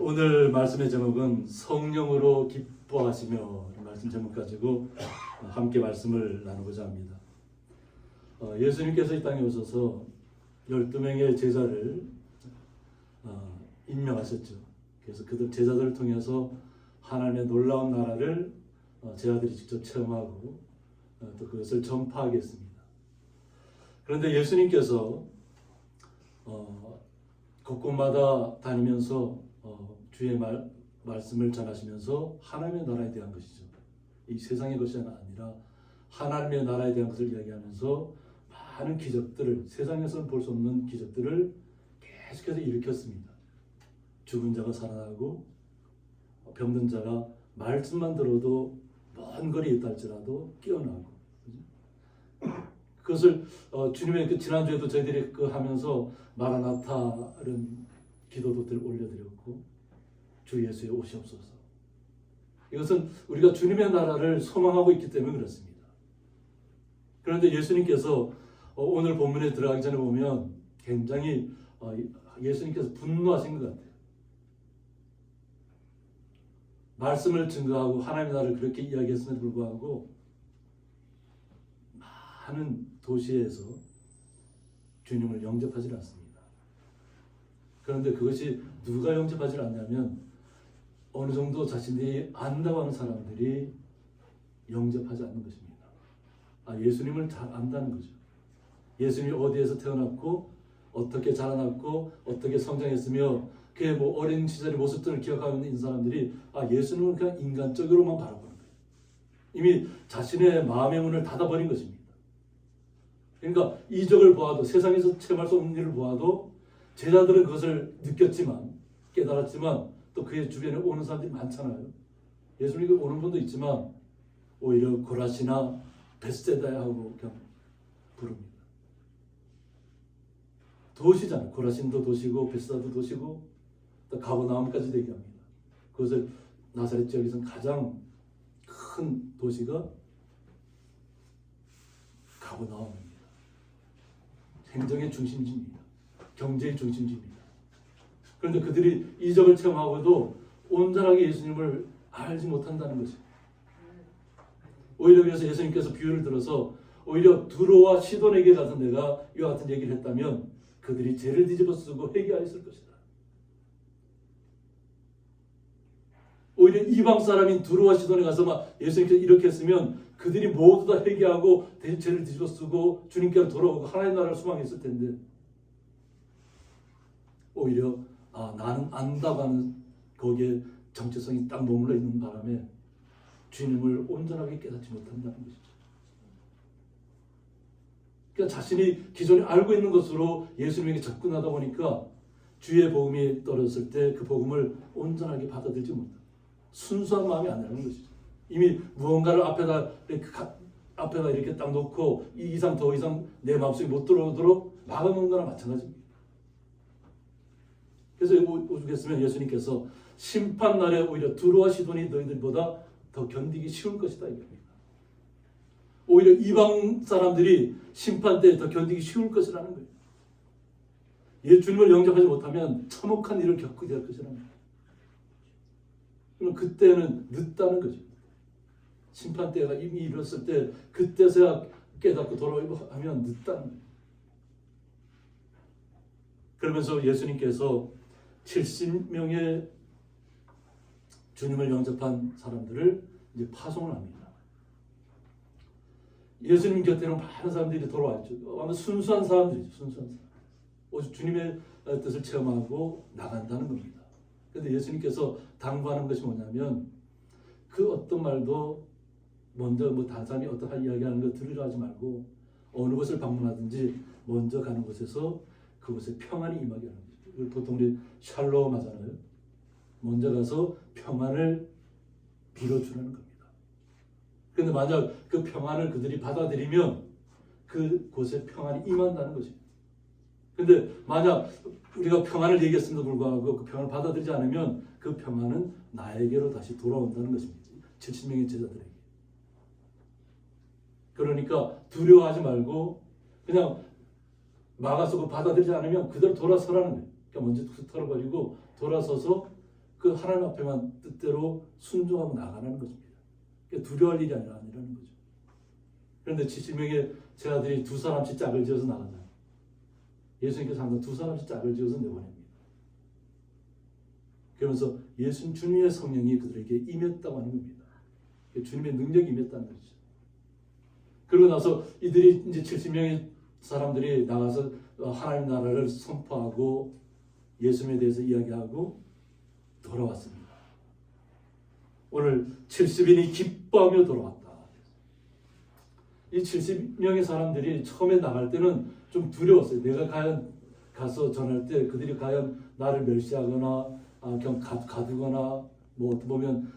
오늘 말씀의 제목은 성령으로 기뻐하시며 말씀 제목 가지고 함께 말씀을 나누고자 합니다. 예수님께서 이 땅에 오셔서 12명의 제자를 임명하셨죠. 그래서 그들 제자들을 통해서 하나님의 놀라운 나라를 제자들이 직접 체험하고 또 그것을 전파하겠습니다. 그런데 예수님께서 곳곳마다 다니면서 주의 말씀을 전하시면서 하나님의 나라에 대한 것이죠. 이 세상의 것이 아니라 하나님의 나라에 대한 것을 이야기하면서 많은 기적들을, 세상에서는 볼 수 없는 기적들을 계속해서 일으켰습니다. 죽은 자가 살아나고 병든 자가 말씀만 들어도 먼 거리에 있다 할지라도 깨어나고, 그것을 주님의 지난주에도 저희들이 하면서 마라나타 이런 기도도 올려드렸고, 주 예수의 오시옵소서. 이것은 우리가 주님의 나라를 소망하고 있기 때문에 그렇습니다. 그런데 예수님께서 오늘 본문에 들어가기 전에 보면 굉장히 예수님께서 분노하신 것 같아요. 말씀을 증거하고 하나님의 나라를 그렇게 이야기했음에도 불구하고 많은 도시에서 주님을 영접하지 않습니다. 그런데 그것이 누가 영접하지 않냐면 어느 정도 자신들이 안다고 하는 사람들이 영접하지 않는 것입니다. 예수님을 잘 안다는 거죠. 예수님이 어디에서 태어났고 어떻게 자라났고 어떻게 성장했으며 그의 어린 시절의 모습들을 기억하고 있는 사람들이 예수님은 그냥 인간적으로만 바라보는 거예요. 이미 자신의 마음의 문을 닫아버린 것입니다. 그러니까 이적을 보아도, 세상에서 체험할 수 없는 일을 보아도 제자들은 그것을 느꼈지만, 깨달았지만 또 그의 주변에 오는 사람들이 많잖아요. 예수님이 오는 분도 있지만 오히려 고라시나 베스데다야 하고 그냥 부릅니다. 도시잖아요. 고라신도 도시고 베스다도 도시고 또 가버나움까지도 얘기합니다. 그것을 나사렛 지역에서는 가장 큰 도시가 가버나움입니다. 행정의 중심지입니다. 경제의 중심지입니다. 그런데 그들이 이적을 체험하고도 온전하게 예수님을 알지 못한다는 거죠. 오히려 그래서 예수님께서 비유를 들어서 오히려 두로와 시돈에게 가서 내가 이와 같은 얘기를 했다면 그들이 죄를 뒤집어 쓰고 회개하였을 것이다. 오히려 이방 사람인 두로와 시돈에 가서 예수님께서 이렇게 했으면 그들이 모두 다 회개하고 죄를 뒤집어 쓰고 주님께로 돌아오고 하나님의 나라를 소망했을 텐데, 오히려 나는 안다고 하는 거기에 정체성이 딱 머물러 있는 바람에 주님을 온전하게 깨닫지 못한다는 것이죠. 그러니까 자신이 기존에 알고 있는 것으로 예수님에게 접근하다 보니까 주의 복음이 떨어졌을 때 그 복음을 온전하게 받아들이지 못한다. 순수한 마음이 아니라는 것이죠. 이미 무언가를 앞에다 이렇게 딱 놓고 더 이상 내 마음속에 못 들어오도록 막아놓은 거나 마찬가지입니다. 그래서 오죽했으면 예수님께서 심판날에 오히려 두로와 시돈이 너희들보다 더 견디기 쉬울 것이다 이겁니다. 오히려 이방 사람들이 심판 때 더 견디기 쉬울 것이라는 거예요. 주님을 영접하지 못하면 참혹한 일을 겪게 될 것이라는 거예요. 그럼 그때는 늦다는 거죠. 심판 때가 이미 이뤘을 때 그때서야 깨닫고 돌아오고 하면 늦다는 거예요. 그러면서 예수님께서 70명의 주님을 영접한 사람들을 이제 파송을 합니다. 예수님 곁에는 많은 사람들이 돌아왔죠. 아마 순수한 사람들이죠. 순수한 사람. 오직 주님의 뜻을 체험하고 나간다는 겁니다. 그런데 예수님께서 당부하는 것이 뭐냐면 그 어떤 말도 먼저 다른 사람이 어떤 이야기하는 거 들으려 하지 말고 어느 곳을 방문하든지 먼저 가는 곳에서 그곳에 평안이 임하게 하는 거죠. 보통 우리 샬롬 하잖아요. 먼저 가서 평안을 빌어주라는 겁니다. 그런데 만약 그 평안을 그들이 받아들이면 그곳에 평안이 임한다는 거죠. 그런데 만약 우리가 평안을 얘기했음에도 불구하고 그 평안을 받아들이지 않으면 그 평안은 나에게로 다시 돌아온다는 것입니다. 70명의 제자들에게. 그러니까 두려워하지 말고 그냥 막아서고 받아들이지 않으면 그대로 돌아서라는 거예요. 그러니까 먼저 털어버리고 돌아서서 그 하나님 앞에만 뜻대로 순종하고 나가는 것입니다. 두려워할 일이 아니라는 거죠. 그런데 70명의 제 아들이 2사람씩 짝을 지어서 나간다. 예수님께서 항상 2사람씩 짝을 지어서 내보냅니다. 그러면서 예수님 주님의 성령이 그들에게 임했다고 하는 겁니다. 주님의 능력이 임했다는 것이죠. 그러고 나서 이들이 이제 70명의 사람들이 나가서 하나님 나라를 선포하고 예수님에 대해서 이야기하고 돌아왔습니다. 오늘 70인이 기뻐하며 돌아왔다. 이 70명의 사람들이 처음에 나갈 때는 좀 두려웠어요. 내가 과연 가서 전할 때 그들이 과연 나를 멸시하거나 그냥 가두거나 뭐 어떻게 보면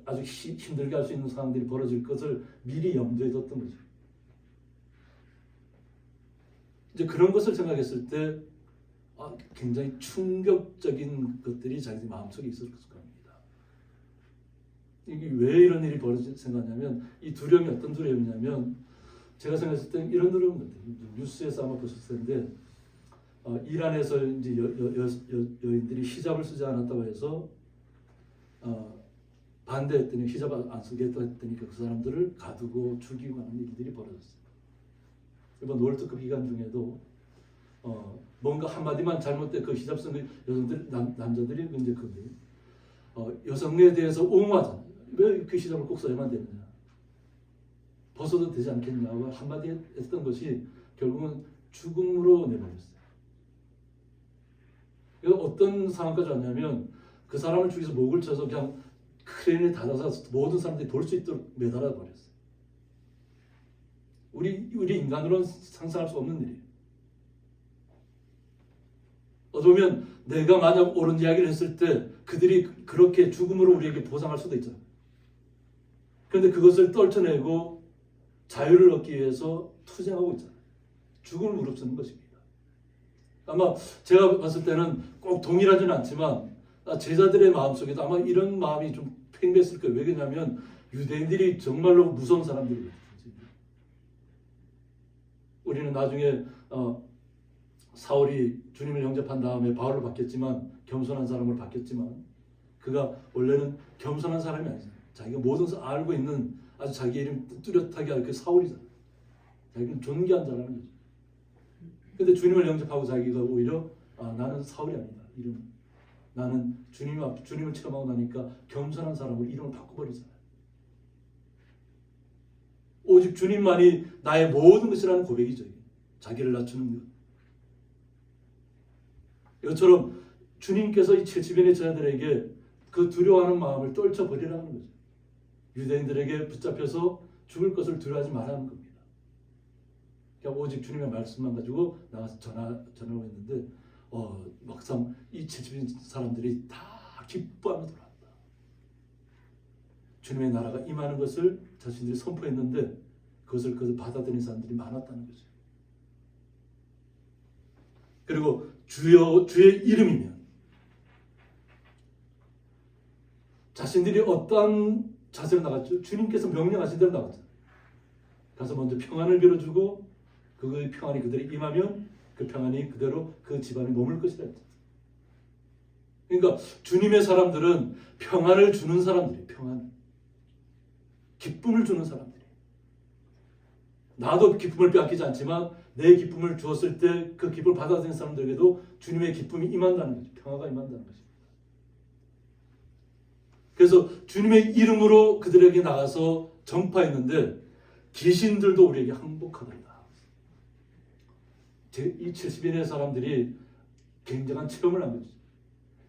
아주 힘들게 할 수 있는 상황들이 벌어질 것을 미리 염두에 뒀던 거죠. 이제 그런 것을 생각했을 때 굉장히 충격적인 것들이 자기들 마음속에 있었을 겁니다. 이게 왜 이런 일이 벌어질 생각하냐면 이 두려움이 어떤 두려움이냐면 제가 생각했을 때 이런 두려움 같아요. 뉴스에서 아마 보셨을 텐데 이란에서 이제 여인들이 히잡을 쓰지 않았다고 해서 반대했더니 히잡 안 쓰겠다 했더니 그 사람들을 가두고 죽이고 하는 일들이 벌어졌어요. 이번 월드컵 기간 중에도 뭔가 한마디만 잘못된 그 히잡 쓴 여성들 남자들이 이제 여성에 대해서 옹호하잖아요. 왜 그 히잡을 꼭 써야만 되느냐? 벗어도 되지 않겠냐고 한마디 했던 것이 결국은 죽음으로 내버렸어요. 어떤 상황까지 왔냐면 그 사람을 죽여서 목을 쳐서 그냥 크레인에 닫아서 모든 사람들이 돌 수 있도록 매달아 버렸어요. 우리 인간으로는 상상할 수 없는 일이에요. 어쩌면 내가 만약 옳은 이야기를 했을 때 그들이 그렇게 죽음으로 우리에게 보상할 수도 있잖아요. 그런데 그것을 떨쳐내고 자유를 얻기 위해서 투쟁하고 있잖아요. 죽음을 무릅쓰는 것입니다. 아마 제가 봤을 때는 꼭 동일하지는 않지만 제자들의 마음속에도 아마 이런 마음이 좀 팽배했을 거예요. 왜 그러냐면 유대인들이 정말로 무서운 사람들이거든요. 우리는 나중에 사울이 주님을 영접한 다음에 바울을 바뀌었지만 겸손한 사람을 바뀌었지만 그가 원래는 겸손한 사람이 아니잖아요. 자기가 모든 것을 알고 있는 아주 자기 이름 뚜렷하게 할 그 사울이잖아요. 자기는 존귀한 자라는 거죠. 근데 주님을 영접하고 자기가 오히려 나는 사울이 아니다. 이름 나는 주님을 체험하고 나니까 겸손한 사람으로 이름을 바꿔버리잖아요. 오직 주님만이 나의 모든 것이라는 고백이죠. 자기를 낮추는 것. 이것처럼 주님께서 이 70인의 제자들에게 그 두려워하는 마음을 떨쳐버리라는 거죠. 유대인들에게 붙잡혀서 죽을 것을 두려워하지 말라는 겁니다. 그러니까 오직 주님의 말씀만 가지고 나가서 전하고 있는데 막상 이 70인 사람들이 다 기뻐하며 돌아왔다. 주님의 나라가 임하는 것을 자신들이 선포했는데 그것을 받아들이는 사람들이 많았다는 거죠. 그리고 주의 이름이면 자신들이 어떠한 자세로 나갔죠? 주님께서 명령하신 대로 나갔죠. 가서 먼저 평안을 빌어주고 그 평안이 그들이 임하면 그 평안이 그대로 그 집안에 머물 것이다. 그러니까 주님의 사람들은 평안을 주는 사람들이에요. 평안. 기쁨을 주는 사람들이에요. 나도 기쁨을 빼앗기지 않지만 내 기쁨을 주었을 때 그 기쁨을 받아들이는 사람들에게도 주님의 기쁨이 임한다는 거죠. 평화가 임한다는 것입니다. 그래서 주님의 이름으로 그들에게 나가서 전파했는데 귀신들도 우리에게 항복하더라. 이 70인의 사람들이 굉장한 체험을 한 거죠.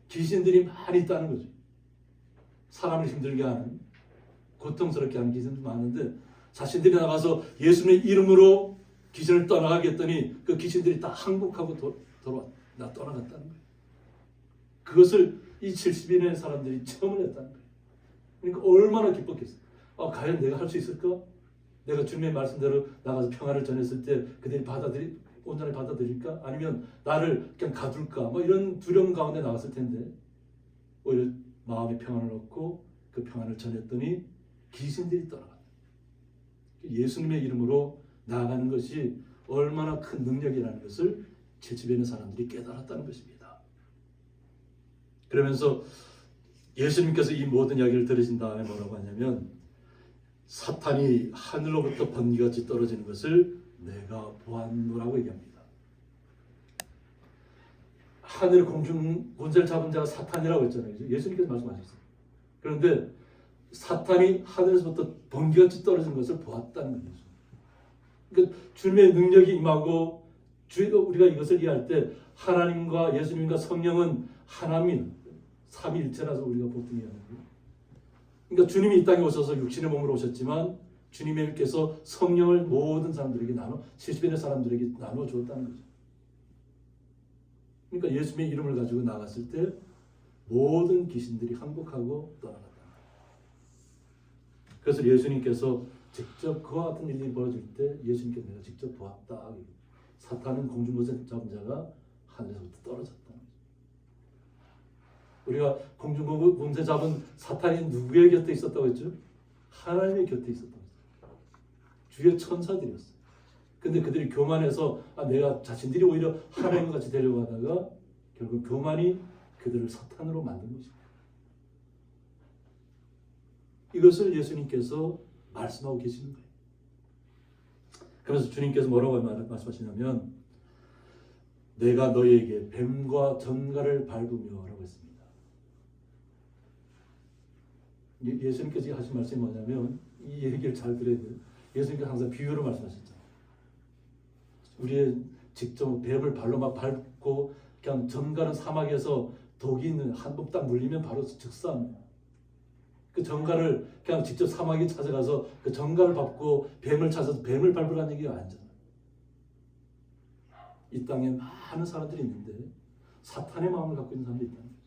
귀신들이 많이 있다는 거죠. 사람을 힘들게 하는, 고통스럽게 하는 귀신들이 많은데 자신들이 나가서 예수님의 이름으로 귀신을 떠나가게 했더니 그 귀신들이 다 항복하고 떠나갔다는 거예요. 그것을 이 70인의 사람들이 체험을 했다는 거예요. 그러니까 얼마나 기뻤겠어요. 과연 내가 할 수 있을까? 내가 주님의 말씀대로 나가서 평화를 전했을 때 그들이 온전히 받아들일까? 아니면 나를 그냥 가둘까? 이런 두려움 가운데 나갔을 텐데 오히려 마음의 평안을 얻고 그 평안을 전했더니 귀신들이 떠나갔다. 예수님의 이름으로 나아가는 것이 얼마나 큰 능력이라는 것을 70에 있는 사람들이 깨달았다는 것입니다. 그러면서 예수님께서 이 모든 이야기를 들으신 다음에 뭐라고 하냐면 사탄이 하늘로부터 번개같이 떨어지는 것을 내가 보았노라고 얘기합니다. 하늘 공중 권세를 잡은 자가 사탄이라고 했잖아요. 예수님께서 말씀하셨어요. 그런데 사탄이 하늘에서부터 번개같이 떨어지는 것을 보았다는 거죠. 그러니까 주님의 능력이 임하고 우리가 이것을 이해할 때 하나님과 예수님과 성령은 하나님, 삼위일체라서 우리가 보통 이해하는 거예요. 그러니까 주님이 이 땅에 오셔서 육신의 몸으로 오셨지만 주님께서 성령을 모든 사람들에게 70인의 사람들에게 나눠 주었다는 거죠. 그러니까 예수님의 이름을 가지고 나갔을 때 모든 귀신들이 항복하고 떠나갔다. 그래서 예수님께서 직접 그와 같은 일이 벌어질 때 예수님께서 내가 직접 보았다. 사탄은 공중권세 잡은 자가 하늘에서부터 떨어졌다. 우리가 공중권세 잡은 사탄이 누구의 곁에 있었다고 했죠? 하나님의 곁에 있었다고 했어요. 주의 천사들이었어요. 근데 그들이 교만해서 내가 자신들이 오히려 하나님과 같이 되려고 하다가 결국 교만이 그들을 사탄으로 만든 것입니다. 이것을 예수님께서 말씀하고 계시는 거예요. 그래서 주님께서 뭐라고 말씀하시냐면 내가 너희에게 뱀과 전갈을 밟으며 라고 했습니다. 예수님께서 하신 말씀이 뭐냐면 이 얘기를 잘 들어야 돼요. 예수님께서 항상 비유로 말씀하셨잖아요. 우리의 직접 뱀을 발로 막 밟고 그냥 전갈은 사막에서 독이 있는 한 번 딱 물리면 바로 즉사합니다. 그 전갈을 그냥 직접 사막에 찾아가서 그 전갈을 밟고 뱀을 찾아서 뱀을 밟으라는 얘기가 아니잖아요. 이 땅에 많은 사람들이 있는데 사탄의 마음을 갖고 있는 사람들이 있다는 거죠.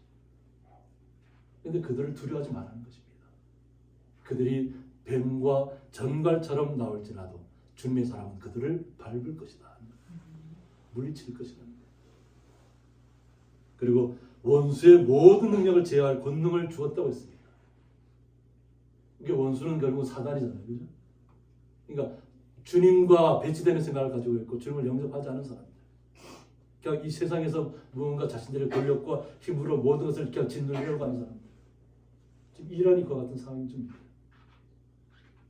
그런데 그들을 두려워하지 말라는 것입니다. 그들이 뱀과 전갈처럼 나올지라도 주님의 사람은 그들을 밟을 것이다. 물리칠 것이다. 그리고 원수의 모든 능력을 제어할 권능을 주었다고 했습니다. 이게 원수는 결국 사단이잖아요. 그죠? 그러니까 주님과 배치되는 생각을 가지고 있고 주님을 영접하지 않은 사람들. 그러니까 이 세상에서 무언가 자신들의 권력과 힘으로 모든 것을 그냥 짓누르려고 하는 사람들. 지금 이란이 그와 같은 상황이 좀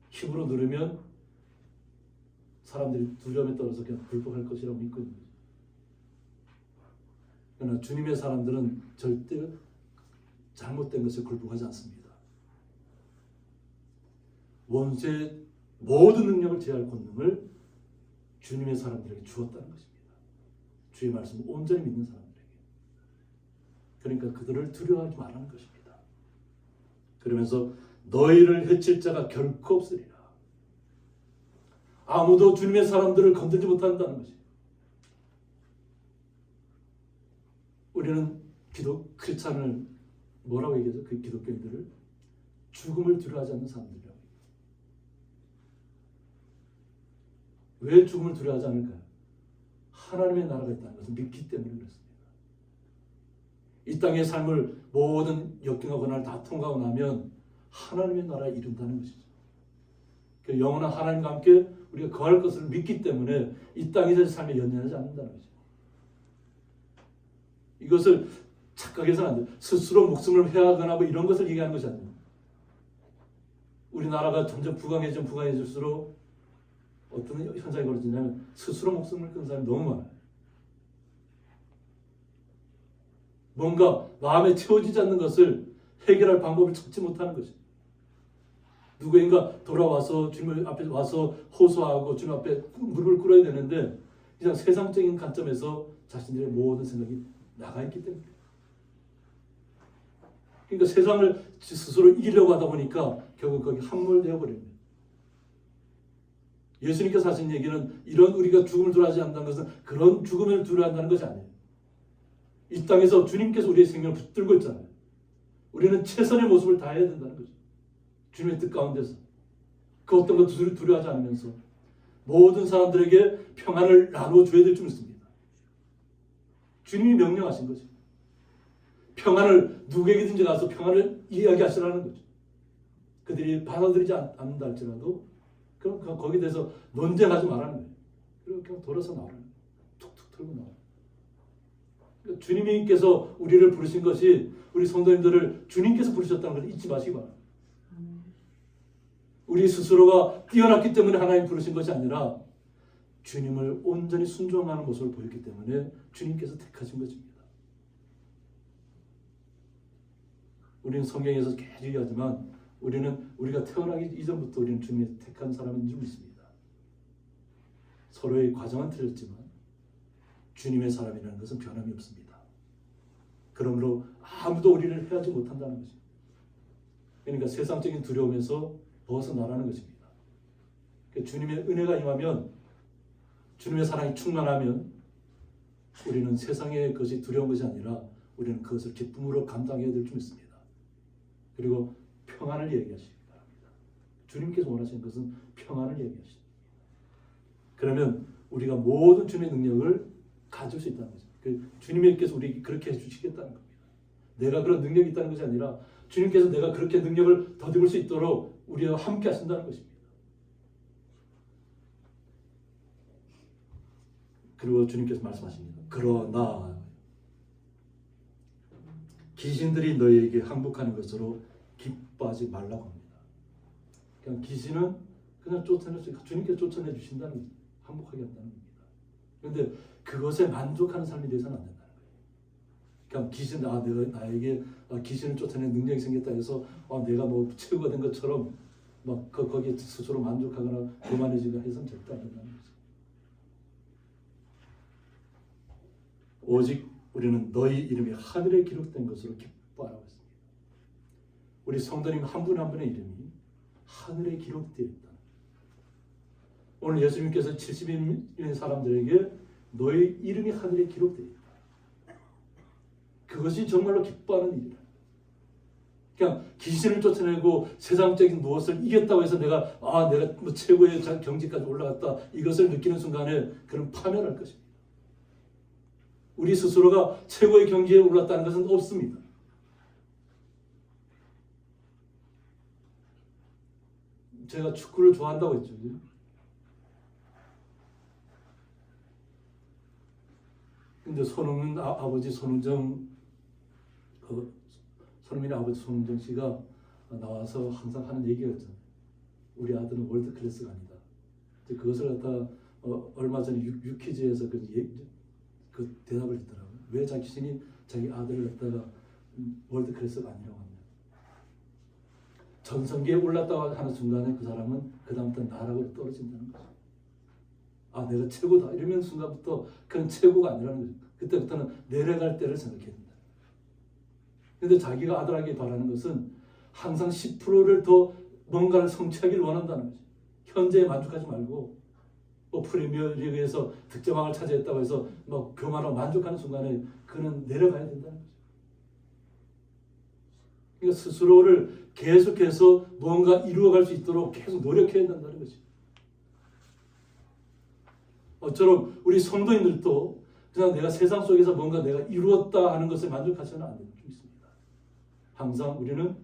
힘으로 누르면 사람들이 두려움에 떨어서 그냥 굴복할 것이라고 믿고 있는 거죠. 그러나 주님의 사람들은 절대 잘못된 것에 굴복하지 않습니다. 원수의 모든 능력을 제어할 권능을 주님의 사람들에게 주었다는 것입니다. 주의 말씀을 온전히 믿는 사람들에게. 그러니까 그들을 두려워하지 말라는 것입니다. 그러면서 너희를 해칠 자가 결코 없으리라. 아무도 주님의 사람들을 건들지 못한다는 것입니다. 우리는 크리스찬을 뭐라고 얘기하죠? 그 기독교인들을 죽음을 두려워하지 않는 사람들이라고. 왜 죽음을 두려워하지 않을까요? 하나님의 나라가 있다는 것을 믿기 때문에 그렇습니다. 이 땅의 삶을 모든 역경과 고난을 다 통과하고 나면 하나님의 나라에 이른다는 것이죠. 그 영원한 하나님과 함께 우리가 거할 것을 믿기 때문에 이 땅에서의 삶에 연연하지 않는다는 거죠. 이것을 착각해서는 안 돼요. 스스로 목숨을 회하거나 뭐 이런 것을 얘기하는 것이 아니에요. 우리나라가 점점 부강해질수록 어떤 현상이 벌어지냐면 스스로 목숨을 끊는 사람이 너무 많아요. 뭔가 마음에 채워지지 않는 것을 해결할 방법을 찾지 못하는 것이죠. 누구인가 돌아와서 주님 앞에 와서 호소하고 주님 앞에 무릎을 꿇어야 되는데 그냥 세상적인 관점에서 자신들의 모든 생각이 나가 있기 때문에. 그러니까 세상을 스스로 이기려고 하다 보니까 결국 거기 함몰되어 버립니다. 예수님께서 하신 얘기는 이런 우리가 죽음을 두려워하지 않는다는 것은 그런 죽음을 두려워한다는 것이 아니에요. 이 땅에서 주님께서 우리의 생명을 붙들고 있잖아요. 우리는 최선의 모습을 다해야 된다는 거죠. 주님의 뜻 가운데서 그 어떤 것도 두려워하지 않으면서 모든 사람들에게 평안을 나눠줘야 될 줄 믿습니다. 주님이 명령하신 거죠. 평안을 누구에게든지 가서 평안을 이야기하시라는 거죠. 그들이 받아들이지 않는다 할지라도 그럼 거기에 대해서 논쟁하지 말라는 거예요. 그리고 그냥 돌아서 나오라는 거예요. 툭툭 털고 나와요. 주님께서 우리를 부르신 것이 우리 성도님들을 주님께서 부르셨다는 걸 잊지 마시기 바랍니다. 우리 스스로가 뛰어났기 때문에 하나님 부르신 것이 아니라 주님을 온전히 순종하는 모습을 보였기 때문에 주님께서 택하신 것입니다. 우리는 성경에서 계속 얘기하지만 우리가 태어나기 이전부터 우리는 주님이 택한 사람인 줄 믿습니다. 서로의 과정은 틀렸지만 주님의 사람이라는 것은 변함이 없습니다. 그러므로 아무도 우리를 해하지 못한다는 것입니다. 그러니까 세상적인 두려움에서 벗어나라는 것입니다. 주님의 은혜가 임하면, 주님의 사랑이 충만하면 우리는 세상의 것이 두려운 것이 아니라 우리는 그것을 기쁨으로 감당해야 될 줄 믿습니다. 그리고 평안을 얘기하시기 바랍니다. 주님께서 원하시는 것은 평안을 얘기하십니다. 그러면 우리가 모든 주님의 능력을 가질 수 있다는 거죠. 주님께서 우리 그렇게 해주시겠다는 겁니다. 내가 그런 능력이 있다는 것이 아니라 주님께서 내가 그렇게 능력을 덧입을 수 있도록 우리와 함께 하신다는 것입니다. 그리고 주님께서 말씀하십니다. 그러나 귀신들이 너희에게 항복하는 것으로 기뻐하지 말라고 합니다. 그냥 귀신은 그냥 쫓아내서 주님께서 쫓아내 주신다는 거죠. 항복하게 한다는 겁니다. 그런데 그것에 만족하는 삶이 되어서는 안 된다는 거예요. 그냥 귀신, 내가 나에게 귀신을 쫓아내는 능력이 생겼다 해서 내가 뭐 최고가 된 것처럼 막 거기에 스스로 만족하거나 교만해지거나 해서는 절대 안 된다는 거죠. 오직 우리는 너희 이름이 하늘에 기록된 것으로 기뻐하라고 했습니다. 우리 성도님 한 분 한 분의 이름이 하늘에 기록되어 있다. 오늘 예수님께서 70인의 사람들에게 너희 이름이 하늘에 기록되어 있다. 그것이 정말로 기뻐하는 일이다. 그냥 귀신을 쫓아내고 세상적인 무엇을 이겼다고 해서 내가 뭐 최고의 경지까지 올라갔다 이것을 느끼는 순간에 그런 파멸할 것입니다. 우리 스스로가 최고의 경지에 올랐다는 것은 없습니다. 제가 축구를 좋아한다고 했죠. 근데 손흥민 아버지 손흥정 손흥민의 아버지 손흥정 씨가 나와서 항상 하는 얘기가 있잖아요. 우리 아들은 월드 클래스가 아니다. 그것을 갖다 얼마 전에 유퀴즈에서 그 대답을 했더라고요. 왜 자신이 자기 아들을 갖다가 월드 클래스가 아니라고 하냐. 전성기에 올랐다고 하는 순간에 그 사람은 그 다음부터 나락으로 떨어진다는 거죠. 내가 최고다 이러면 순간부터 그건 최고가 아니라는 거죠. 그때부터는 내려갈 때를 생각해야 된다. 그런데 자기가 아들에게 바라는 것은 항상 10%를 더 뭔가를 성취하기를 원한다는 거죠. 현재에 만족하지 말고 프리미어리그에서 득점왕을 차지했다고 해서 막 교만하고 만족하는 순간에 그는 내려가야 된다는 거죠. 그러니까 스스로를 계속해서 뭔가 이루어갈 수 있도록 계속 노력해야 된다는 거죠. 어처럼 우리 성도인들도 그냥 내가 세상 속에서 뭔가 내가 이루었다 하는 것을 만족하셔는 안 되는 줄 믿습니다. 항상 우리는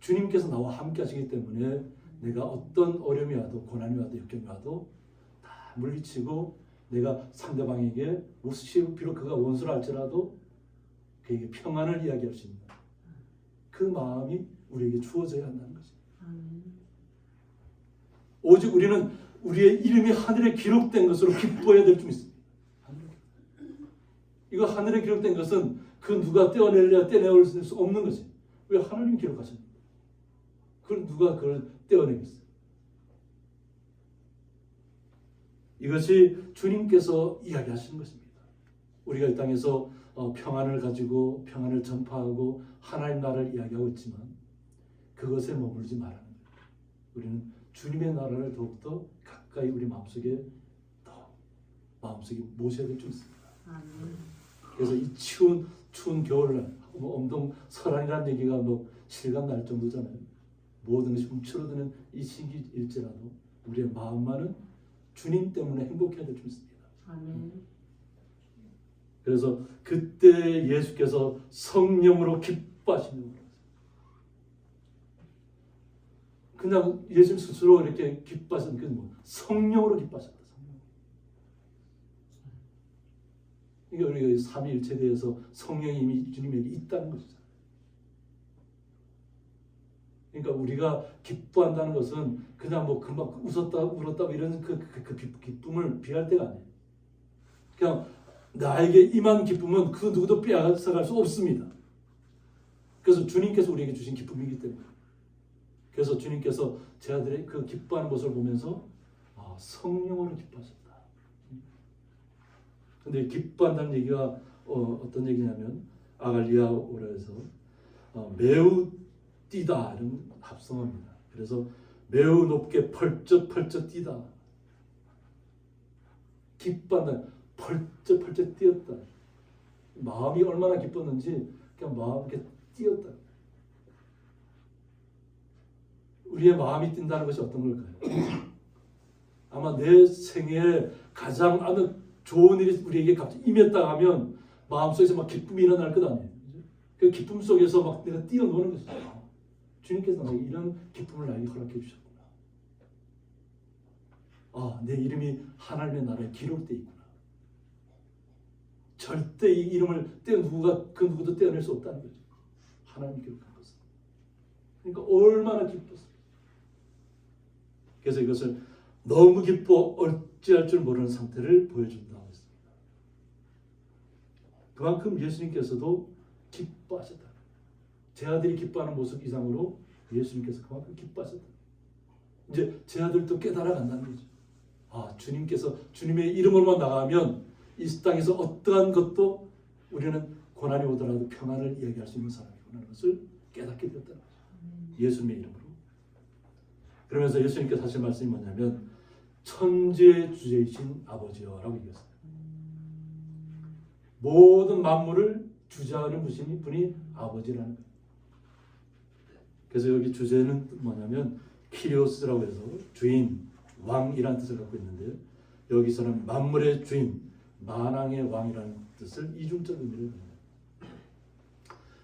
주님께서 나와 함께 하시기 때문에 내가 어떤 어려움이 와도 고난이 와도 역경이 와도 다 물리치고 내가 상대방에게 비록 그가 원수라 할지라도 그에게 평안을 이야기할 수 있는 그 마음이 우리에게 주어져야 한다는 거죠. 오직 우리는 우리의 이름이 하늘에 기록된 것으로 기뻐해야 될 줄 믿습니다. 이거 하늘에 기록된 것은 그 누가 떼어낼 수 없는 거지. 왜 하나님 기록하십니까? 그걸 누가 그걸 떼어내겠어요? 이것이 주님께서 이야기하시는 것입니다. 우리가 이 땅에서 평안을 가지고 평안을 전파하고 하나님 나라를 이야기하고 있지만 그것에 머물지 말라는 거예요. 우리는 주님의 나라를 더욱더 가까이 우리 마음속에 모셔야 될 줄 있습니다. 그래서 이 추운 겨울날 엄동 설한이라는 얘기가 실감 날 정도잖아요. 모든 것이 움츠러드는 이 시기일지라도 우리의 마음만은 주님 때문에 행복해야 될 줄 믿습니다. 그래서 그때 예수께서 성령으로 기뻐하시는 거예요. 그냥 예수 스스로 이렇게 기뻐하셨던 게 성령으로 기뻐하셨다. 이게 우리가 삼위일체대에서 성령이 이미 주님에게 있다는 것이죠. 그러니까 우리가 기뻐한다는 것은 그냥 뭐 금방 웃었다 울었다 이런 그 기쁨을 비할 때가 아니에요. 그냥 나에게 임한 기쁨은 그 누구도 빼앗아갈 수 없습니다. 그래서 주님께서 우리에게 주신 기쁨이기 때문에. 그래서 주님께서 제 아들의 그 기뻐하는 모습을 보면서 성령으로 기뻐하셨다. 근데 기뻐한다는 얘기가 어떤 얘기냐면 아갈리아오라 해서 매우 뛰다 이런 합성어입니다. 그래서 매우 높게 펄쩍펄쩍 뛰다. 기뻐한다. 펄쩍펄쩍 뛰었다. 마음이 얼마나 기뻤는지 그냥 마음이 이렇게 뛰었다. 우리의 마음이 뛴다는 것이 어떤 걸까요? 아마 내 생애에 가장 좋은 일이 우리에게 갑자기 임했다 하면 마음속에서 막 기쁨이 일어날 것 아니에요. 그 기쁨 속에서 막 내가 뛰어노는 것이죠. 주님께서 나에게 이런 기쁨을 나에게 허락해 주셨구나. 내 이름이 하나님의 나라에 기록되어 있구나. 절대 이 이름을 그 누구도 떼어낼 수 없다는 거죠. 하나님이 기록한 것은. 그러니까 얼마나 기뻤어요. 그래서 이것을 너무 기뻐 어찌할 줄 모르는 상태를 보여준다고 했습니다. 그만큼 예수님께서도 기뻐하셨다. 제 아들이 기뻐하는 모습 이상으로 예수님께서 그만큼 기뻐하셨다. 이제 제 아들도 깨달아 간다는 거죠. 주님께서 주님의 이름으로만 나가면 이 땅에서 어떠한 것도 우리는 고난이 오더라도 평안을 이야기할 수 있는 사람이구나 것을 깨닫게 되었다는 거죠. 예수님의 이름으로. 그러면서 예수님께서 하신 말씀이 뭐냐면 천지의 주제이신 아버지여라고 얘기했어요. 모든 만물을 주재하는 분이 아버지라는 거예요. 그래서 여기 주제는 뭐냐면 키리오스라고 해서 주인, 왕이라는 뜻을 갖고 있는데요. 여기서는 만물의 주인, 만왕의 왕이라는 뜻을 이중적 의미를 합니다.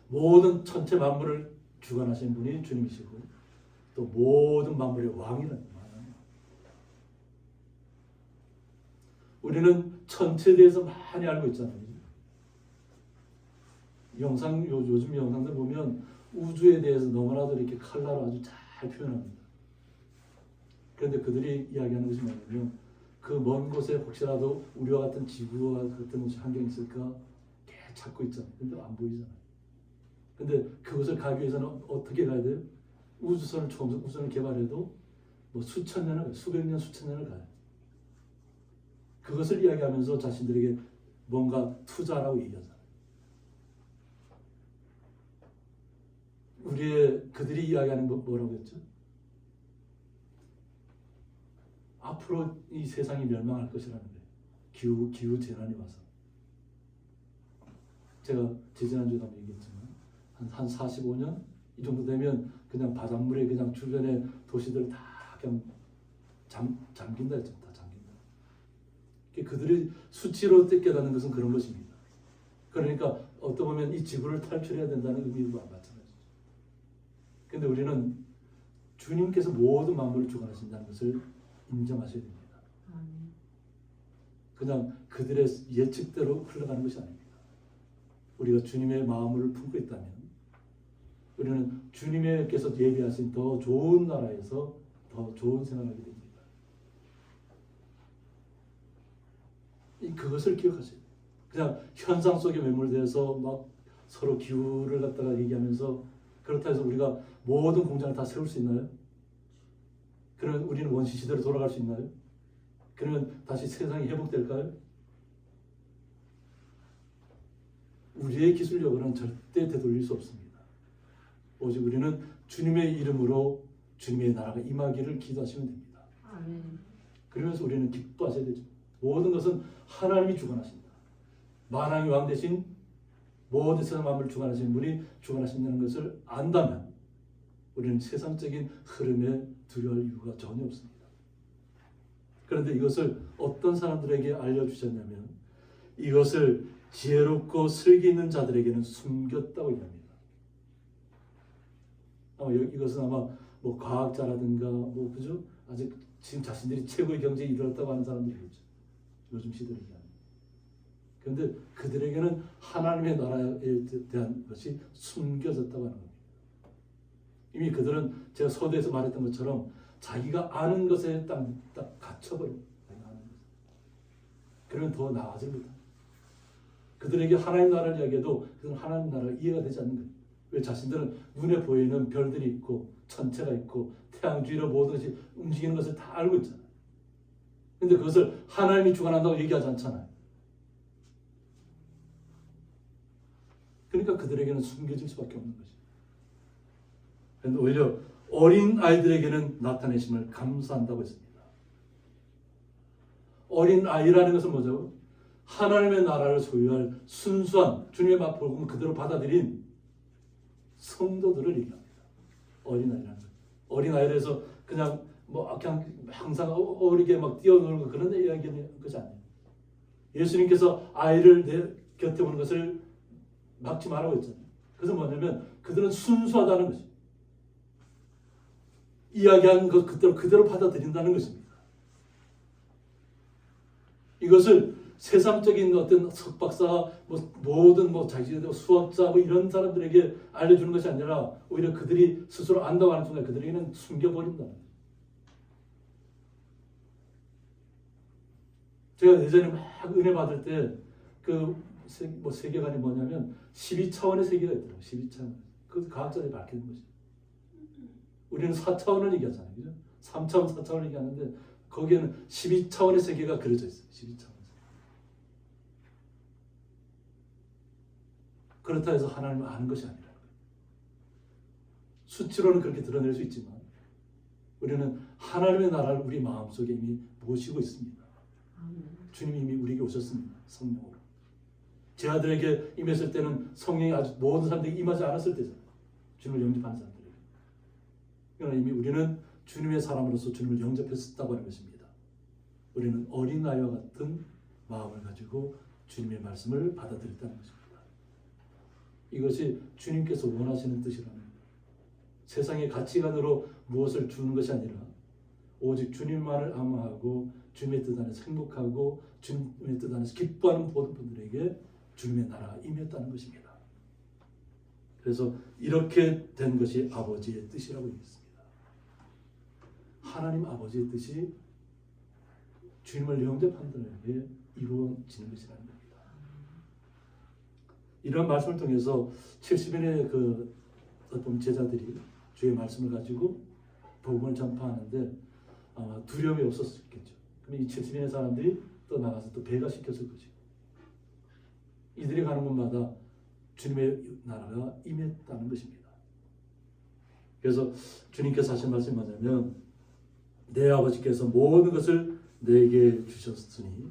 모든 천체 만물을 주관하신 분이 주님이시고 또 모든 만물의 왕이라는 거예요. 우리는 천체에 대해서 많이 알고 있잖아요. 요즘 영상들 보면 우주에 대해서 너무나도 이렇게 칼라로 아주 잘 표현합니다. 그런데 그들이 이야기하는 것이 뭐냐면 그 먼 곳에 혹시라도 우리와 같은 지구와 같은 환경이 있을까 계속 찾고 있잖아요. 근데 안 보이잖아요. 근데 그것을 가기 위해서는 어떻게 가야 돼요? 우주선을 개발해도 뭐 수천 년을 가요. 수백 년, 수천 년을 가요. 그것을 이야기하면서 자신들에게 뭔가 투자라고 얘기하잖아요. 그들이 이야기하는 뭐라고 했죠? 앞으로 이 세상이 멸망할 것이라는 거예요. 기후 재난이 와서. 제가 지지난주에 한번 얘기했지만 한 45년 이 정도 되면 그냥 바닷물에 그냥 주변의 도시들 다 그냥 잠긴다 했죠. 다 잠긴다. 그들이 수치로 깨닫는 것은 그런 것입니다. 그러니까 어떻게 보면 이 지구를 탈출해야 된다는 의미와 마찬가지죠. 그런데 우리는 주님께서 모든 만물을 주관하신다는 것을 인정하셔야 됩니다. 그냥 그들의 예측대로 흘러가는 것이 아닙니다. 우리가 주님의 마음을 품고 있다면 우리는 주님께서 예비하신 더 좋은 나라에서 더 좋은 생활을 하게 됩니다. 그것을 기억하셔야 돼요. 그냥 현상 속에 매몰돼서 막 서로 기후를 갖다가 얘기하면서 그렇다 해서 우리가 모든 공장을 다 세울 수 있나요? 그러면 우리는 원시 시대로 돌아갈 수 있나요? 그러면 다시 세상이 회복될까요? 우리의 기술력으로는 절대 되돌릴 수 없습니다. 오직 우리는 주님의 이름으로 주님의 나라가 임하기를 기도하시면 됩니다. 아멘. 그러면서 우리는 기뻐하셔야 되죠. 모든 것은 하나님이 주관하신다. 만왕의 왕 대신 모든 세상 만물을 주관하시는 분이 주관하신다는 것을 안다면 우리는 세상적인 흐름에 두려울 이유가 전혀 없습니다. 그런데 이것을 어떤 사람들에게 알려주셨냐면 이것을 지혜롭고 슬기 있는 자들에게는 숨겼다고 얘기합니다. 이것은 아마 뭐 과학자라든가 뭐 그죠? 아직 지금 자신들이 최고의 경제에 이르렀다고 하는 사람들이겠죠. 요즘 시대를 얘기합니다. 그런데 그들에게는 하나님의 나라에 대한 것이 숨겨졌다고 하는 겁니다. 이미 그들은 제가 서두에서 말했던 것처럼 자기가 아는 것에 딱 갇혀버려요. 그러면 더 나아질 못합니다. 그들에게 하나님 나라를 이야기해도 그들은 하나님 나라가 이해가 되지 않는 거예요. 왜? 자신들은 눈에 보이는 별들이 있고 천체가 있고 태양 주위로 모든 것이 움직이는 것을 다 알고 있잖아요. 근데 그것을 하나님이 주관한다고 얘기하지 않잖아요. 그러니까 그들에게는 숨겨질 수밖에 없는 것이죠. 그런데 오히려 어린 아이들에게는 나타내심을 감사한다고 했습니다. 어린 아이라는 것은 뭐죠? 하나님의 나라를 소유할 순수한 주님의 복음을 그대로 받아들인 성도들을 얘기합니다. 어린 아이라는 것. 어린 아이라서 그냥 항상 어리게 막 뛰어노는 그런 이야기는 것이 아니에요. 예수님께서 아이를 내 곁에 오는 것을 막지 말라고 했잖아요. 그래서 뭐냐면 그들은 순수하다는 것이죠. 이야기한 것 그대로 받아들인다는 것입니다. 이것을 세상적인 어떤 석박사, 모든 자기 수학자 이런 사람들에게 알려주는 것이 아니라 오히려 그들이 스스로 안다고 하는 순간 그들에게는 숨겨버린다는 거예요. 제가 예전에 막 은혜 받을 때 세계관이 뭐냐면 12차원의 세계가 있더라고요. 12차원. 그 과학자들이 밝히는 것이죠. 우리는 4차원을 얘기하잖아요. 그죠? 3차원, 4차원을 얘기하는데 거기에는 12차원의 세계가 그려져 있어요. 12차원. 그렇다 해서 하나님을 아는 것이 아니라는 거예요. 수치로는 그렇게 드러낼 수 있지만 우리는 하나님의 나라를 우리 마음속에 이미 모시고 있습니다. 주님이 이미 우리에게 오셨습니다. 성령으로. 제 아들에게 임했을 때는 성령이 아주 모든 사람들에게 임하지 않았을 때잖아요. 주님을 영접하는 사람들에게. 그러나 이미 우리는 주님의 사람으로서 주님을 영접했었다고 하는 것입니다. 우리는 어린아이와 같은 마음을 가지고 주님의 말씀을 받아들였다는 것입니다. 이것이 주님께서 원하시는 뜻이라는 거예요. 세상의 가치관으로 무엇을 주는 것이 아니라 오직 주님만을 암호하고 주님의 뜻 안에서 행복하고 주님의 뜻 안에서 기뻐하는 모든 분들에게 주님의 나라가 임했다는 것입니다. 그래서 이렇게 된 것이 아버지의 뜻이라고 얘기했습니다. 하나님 아버지의 뜻이 주님을 영접하는 자에게 이루어지는 것이라는 겁니다. 이런 말씀을 통해서 70인의 어떤 제자들이 주의 말씀을 가지고 복음을 전파하는데 아마 두려움이 없었겠죠. 그럼 이 70인의 사람들이 또 나가서 또 배가 시켰을 것이고 이들이 가는 곳마다 주님의 나라가 임했다는 것입니다. 그래서 주님께서 하신 말씀이 뭐냐면 내 아버지께서 모든 것을 내게 주셨으니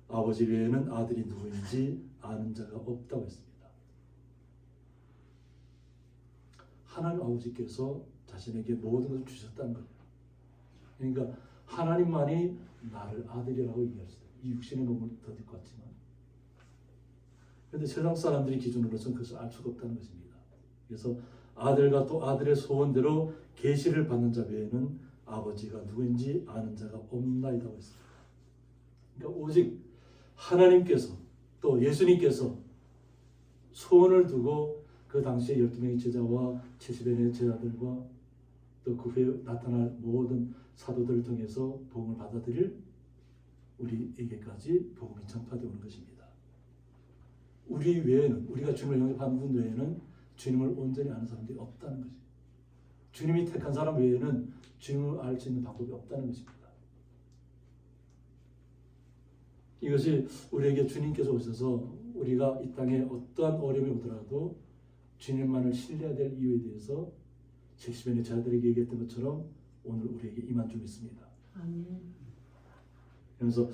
아버지 외에는 아들이 누구인지 아는 자가 없다고 했습니다. 하나님 아버지께서 자신에게 모든 것을 주셨다는 거예요. 그러니까 하나님만이 나를 아들이라고 얘기할 수 있어요. 이 육신의 몸을 더 듣고 왔지만 그런데 세상 사람들이 기준으로서는 그것을 알 수가 없다는 것입니다. 그래서 아들과 또 아들의 소원대로 계시를 받는 자 외에는 아버지가 누구인지 아는 자가 없나이다고 했습니다. 그러니까 오직 하나님께서 또 예수님께서 소원을 두고 그 당시에 12명의 제자와 70인의 제자들과 또 그 후에 나타날 모든 사도들을 통해서 복음을 받아들일 우리에게까지 복음이 전파되어 오는 것입니다. 우리 외에는 우리가 주님을 영접하는 분 외에는 주님을 온전히 아는 사람들이 없다는 것입니다. 주님이 택한 사람 외에는 주님을 알 수 있는 방법이 없다는 것입니다. 이것이 우리에게 주님께서 오셔서 우리가 이 땅에 어떠한 어려움이 오더라도 주님만을 신뢰해야 될 이유에 대해서 70년의 제자들에게 얘기했던 것처럼 오늘 우리에게 임한 줄 믿습니다. 아멘. 그래서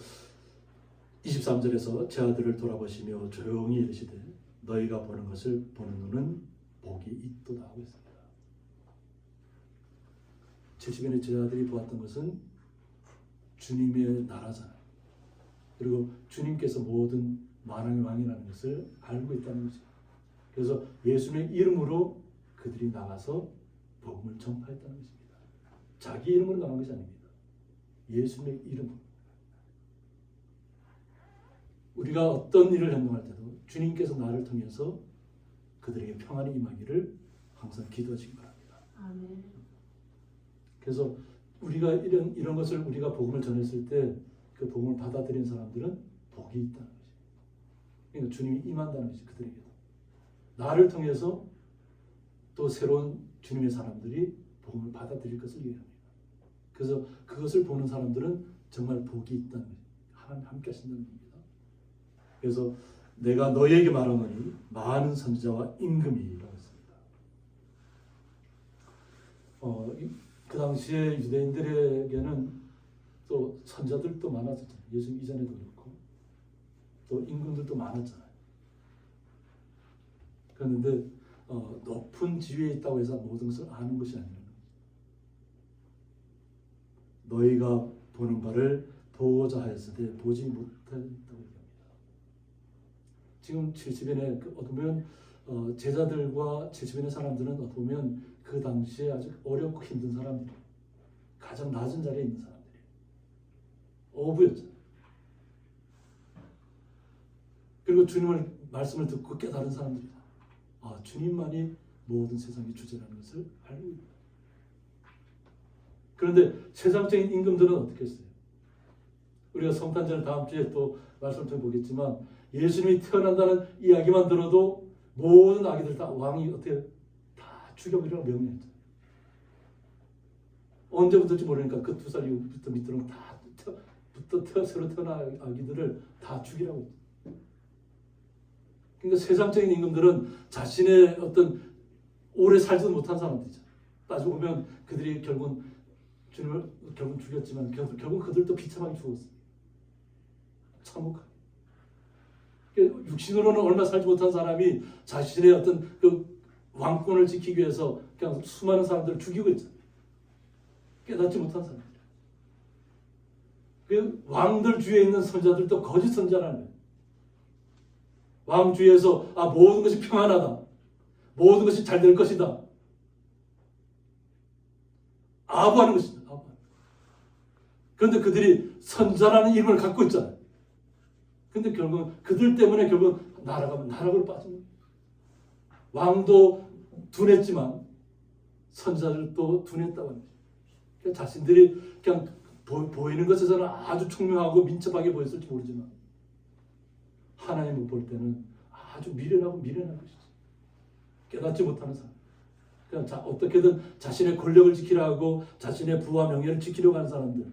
23절에서 제자들을 돌아보시며 조용히 이르시되 너희가 보는 것을 보는 눈은 복이 있도다 하고 있습니다. 70년의 제자들이 보았던 것은 주님의 나라잖아요. 그리고 주님께서 모든 만왕의 왕이라는 것을 알고 있다는 것입니다. 그래서 예수님의 이름으로 그들이 나가서 복음을 전파했다는 것입니다. 자기 이름으로 나간 것이 아닙니다. 예수님의 이름으로. 우리가 어떤 일을 행동할 때도 주님께서 나를 통해서 그들에게 평안이 임하기를 항상 기도하시기 바랍니다. 아멘. 그래서 우리가 이런 것을 우리가 복음을 전했을 때 그 복음을 받아들인 사람들은 복이 있다는 거지. 그러니까 주님이 임한다는 거지, 그들에게도. 나를 통해서 또 새로운 주님의 사람들이 복음을 받아들일 것을 얘기합니다. 그래서 그것을 보는 사람들은 정말 복이 있다는 거지. 하나님 함께 하신다는 겁니다. 그래서 내가 너에게 말하노니 많은 선지자와 임금이라고 했습니다. 그 당시에 유대인들에게는 또 선자들도 많았잖아요. 예수 이전에도 그렇고 또 임금들도 많았잖아요. 그런데 높은 지위에 있다고 해서 모든 것을 아는 것이 아니라 너희가 보는 바를 보고자 하였으되 보지 못했다고 얘기합니다. 지금 70인의 어떻게 보면 제자들과 70인의 사람들은 어떻게 보면 그 당시에 아주 어렵고 힘든 사람들이에요. 가장 낮은 자리에 있는 사람들이에요. 어부였잖아요. 그리고 주님의 말씀을 듣고 깨달은 사람들이다. 아, 주님만이 모든 세상의 주제라는 것을 알고 있다. 그런데 세상적인 임금들은 어떻게 했어요? 우리가 성탄절 다음 주에 또 말씀을 통해 보겠지만 예수님이 태어난다는 이야기만 들어도 모든 아기들 다 왕이 어떻게 다 죽여버리라고 명령했잖아요. 언제부터인지 모르니까 그 2살 이후부터 밑으로 다 새로 태어난 아기들을 다 죽이라고 했죠. 그러니까 세상적인 임금들은 자신의 어떤 오래 살지도 못한 사람들이죠. 따지고 보면 그들이 결국은 주님을 결국 죽였지만 결국 그들도 비참하게 죽었어요. 참혹하게. 육신으로는 얼마 살지 못한 사람이 자신의 어떤 그 왕권을 지키기 위해서 그냥 수많은 사람들을 죽이고 있잖아요. 깨닫지 못한 사람들. 그 왕들 주위에 있는 선자들도 거짓 선자라는 거예요. 왕 주위에서 모든 것이 평안하다. 모든 것이 잘 될 것이다. 아부하는 것이다. 그런데 그들이 선자라는 이름을 갖고 있잖아요. 근데 결국 그들 때문에 결국 나락으로 빠진 거예요. 왕도 둔했지만 선자들도 둔했다고 합니다. 그러니까 자신들이 그냥 보이는 것에서는 아주 총명하고 민첩하게 보였을지 모르지만 하나님을 볼 때는 아주 미련한 것이지. 깨닫지 못하는 사람. 그냥 어떻게든 자신의 권력을 지키려고 자신의 부와 명예를 지키려고 하는 사람들.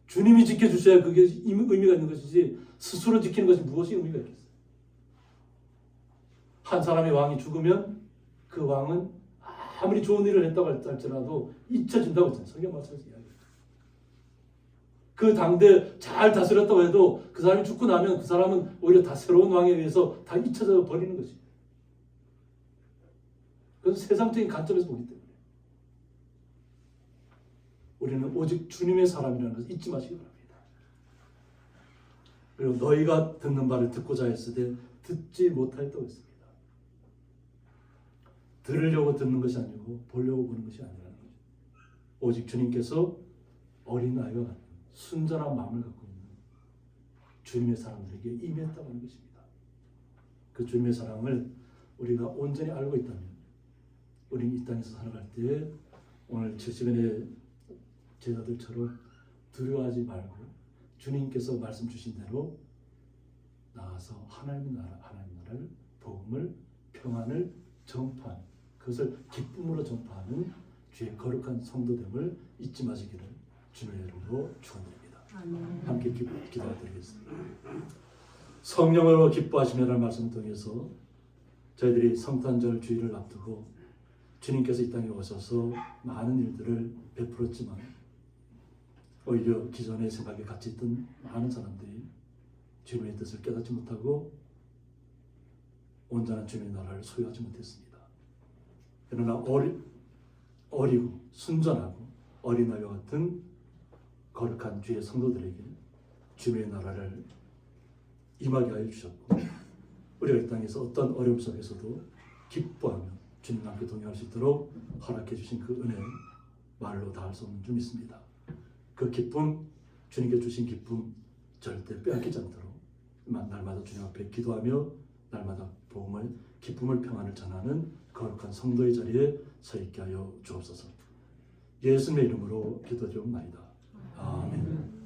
주님이 지켜주셔야 그게 의미가 있는 것이지 스스로 지키는 것이 무엇이 의미가 있겠어요. 한 사람의 왕이 죽으면 그 왕은 아무리 좋은 일을 했다고 할지라도 잊혀진다고 했잖아요. 성경 말씀에서 이야기했죠. 그 당대 잘 다스렸다고 해도 그 사람이 죽고 나면 그 사람은 오히려 다 새로운 왕에 의해서 다 잊혀져 버리는 것이에요. 그건 세상적인 관점에서 보기 때문에 우리는 오직 주님의 사람이라는 것을 잊지 마시기 바랍니다. 그리고 너희가 듣는 바를 듣고자 했으되 듣지 못하였다고 했습니다. 들으려고 듣는 것이 아니고 보려고 보는 것이 아니라는 거죠. 오직 주님께서 어린아이와 같은 순전한 마음을 갖고 있는 주님의 사람들에게 임했다고 하는 것입니다. 그 주님의 사랑을 우리가 온전히 알고 있다면 우리는 이 땅에서 살아갈 때 오늘 70인의 제자들처럼 두려워하지 말고 주님께서 말씀 주신 대로 나가서 하나님의 나라를 복음을 평안을 전파하는 그것을 기쁨으로 전파하는 주의 거룩한 성도됨을 잊지 마시기를 주님의 이름으로 축원드립니다. 함께 기도드리겠습니다. 성령으로 기뻐하시며라는 말씀을 통해서 저희들이 성탄절 주일을 앞두고 주님께서 이 땅에 오셔서 많은 일들을 베풀었지만 오히려 기존의 생각에 같이 있던 많은 사람들이 주님의 뜻을 깨닫지 못하고 온전한 주님의 나라를 소유하지 못했습니다. 그러나 어리고 순전하고 어린아이와 같은 거룩한 주의 성도들에게 주님의 나라를 임하게 하여 주셨고 우리가 이 땅에서 어떤 어려움 속에서도 기뻐하며 주님과 함께 동행할 수 있도록 허락해 주신 그 은혜 말로 다 할 수 없는 줄 믿습니다. 그 기쁨, 주님께 주신 기쁨 절대 빼앗기지 않도록 날마다 주님 앞에 기도하며 날마다 복음을, 기쁨을, 평안을 전하는 거룩한 성도의 자리에 서 있게 하여 주옵소서. 예수님의 이름으로 기도드리옵나이다. 아멘.